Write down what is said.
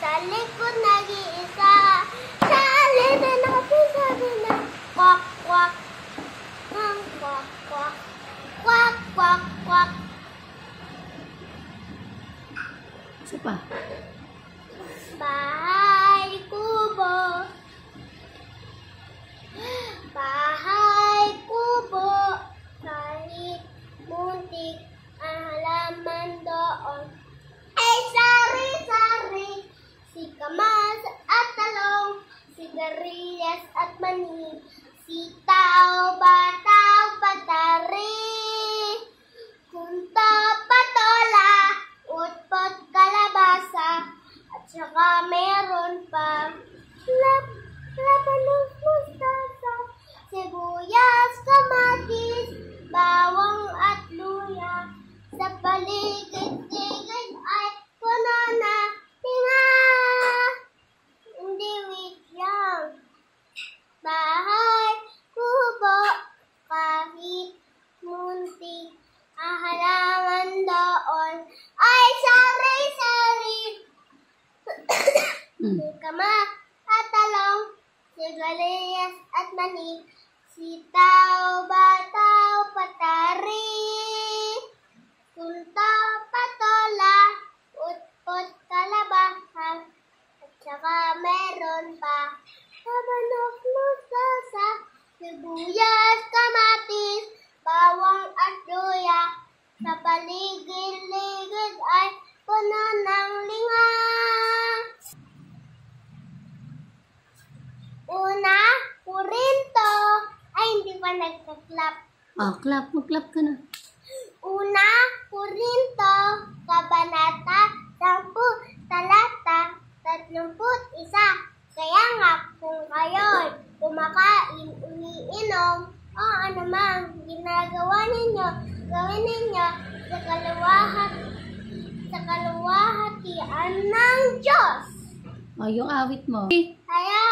Sa likod nag-iisa. Sa alin na nakapisabi na. Kwak, kwak. Kwak, kwak, kwak. Kwak, kwak, kwak. Isa pa. Bahay kubo. Bahay kubo. Kahit muntik ang halaman doon. Ay sari-sari. Sikamas at talong. Sigarilyas at mani. Sitaw, bataw, patari. Kunto, patola. Utpot, kalabasa. At saka meron pa labanos, mustasa, sibuyas, kamatis, bawang at luya. Sa paligid-ligid ay puno na tinga. Hindi wait lang. Bahay, kubo, kahit muntik ang halaman doon ay sari-sari. Sikamas at talong, sigarilyas at mani, sitaw, bataw, patari, kunto, patola, utpot, kalabasa, at saka meron pa labanos, mustasa, sibuyas, kamatis, bawang at luya. Sa paligid-ligid ay puno ng linga. Una, Corinto. Ay, hindi pa nagka-clap. Clap. Mag-clap ka na. Una, Corinto. Kabanata, 10, talata, 31. Kaya nga, kung kayo'y kumakain, umiinom, o anumang ginagawa ninyo, gawin ninyo sa kaluwahatian ng Diyos. Yung awit mo. Kaya